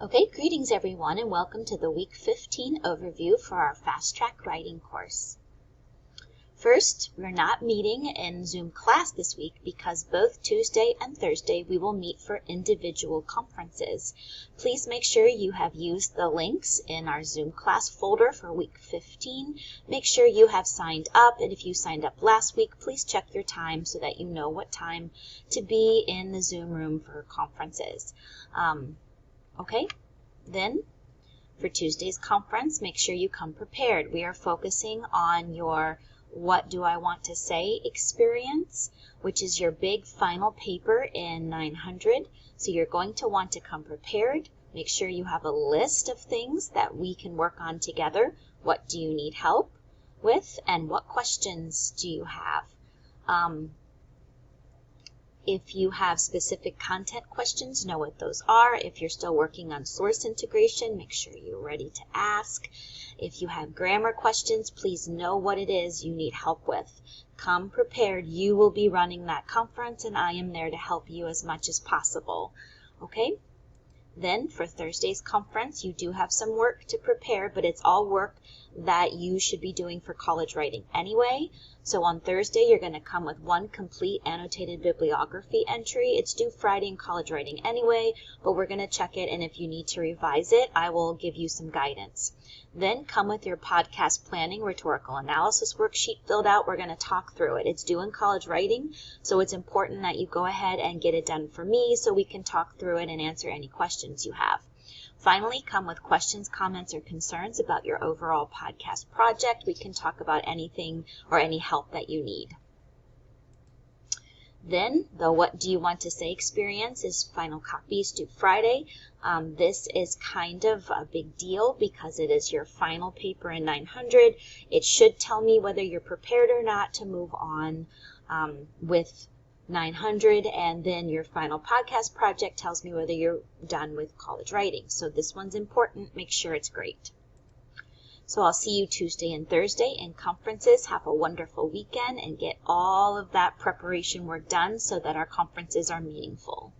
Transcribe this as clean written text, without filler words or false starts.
Okay, greetings everyone and welcome to the Week 15 overview for our FastTrack writing course. First, we're not meeting in Zoom class this week because both Tuesday and Thursday we will meet for individual conferences. Please make sure you have used the links in our Zoom class folder for Week 15. Make sure you have signed up, and if you signed up last week, please check your time so that you know what time to be in the Zoom room for conferences. Okay, then for Tuesday's conference, make sure you come prepared. We are focusing on your What Do I Want to Say experience, which is your big final paper in 900. So you're going to want to come prepared. Make sure you have a list of things that we can work on together. What do you need help with, and what questions do you have? If you have specific content questions, know what those are. If you're still working on source integration, make sure you're ready to ask. If you have grammar questions, please know what it is you need help with. Come prepared. You will be running that conference, and I am there to help you as much as possible. Okay? Then for Thursday's conference, you do have some work to prepare, but it's all work that you should be doing for college writing anyway. So on Thursday, you're going to come with one complete annotated bibliography entry. It's due Friday in college writing anyway, but we're going to check it, and if you need to revise it, I will give you some guidance. Then come with your podcast planning rhetorical analysis worksheet filled out. We're going to talk through it. It's due in college writing, so it's important that you go ahead and get it done for me so we can talk through it and answer any questions you have. Finally, come with questions, comments, or concerns about your overall podcast project. We can talk about anything or any help that you need. Then, the What Do You Want to Say experience is final copies due Friday. This is kind of a big deal because it is your final paper in 900. It should tell me whether you're prepared or not to move on with 900, and then your final podcast project tells me whether you're done with college writing. So this one's important. Make sure it's great. So I'll see you Tuesday and Thursday in conferences. Have a wonderful weekend and get all of that preparation work done so that our conferences are meaningful.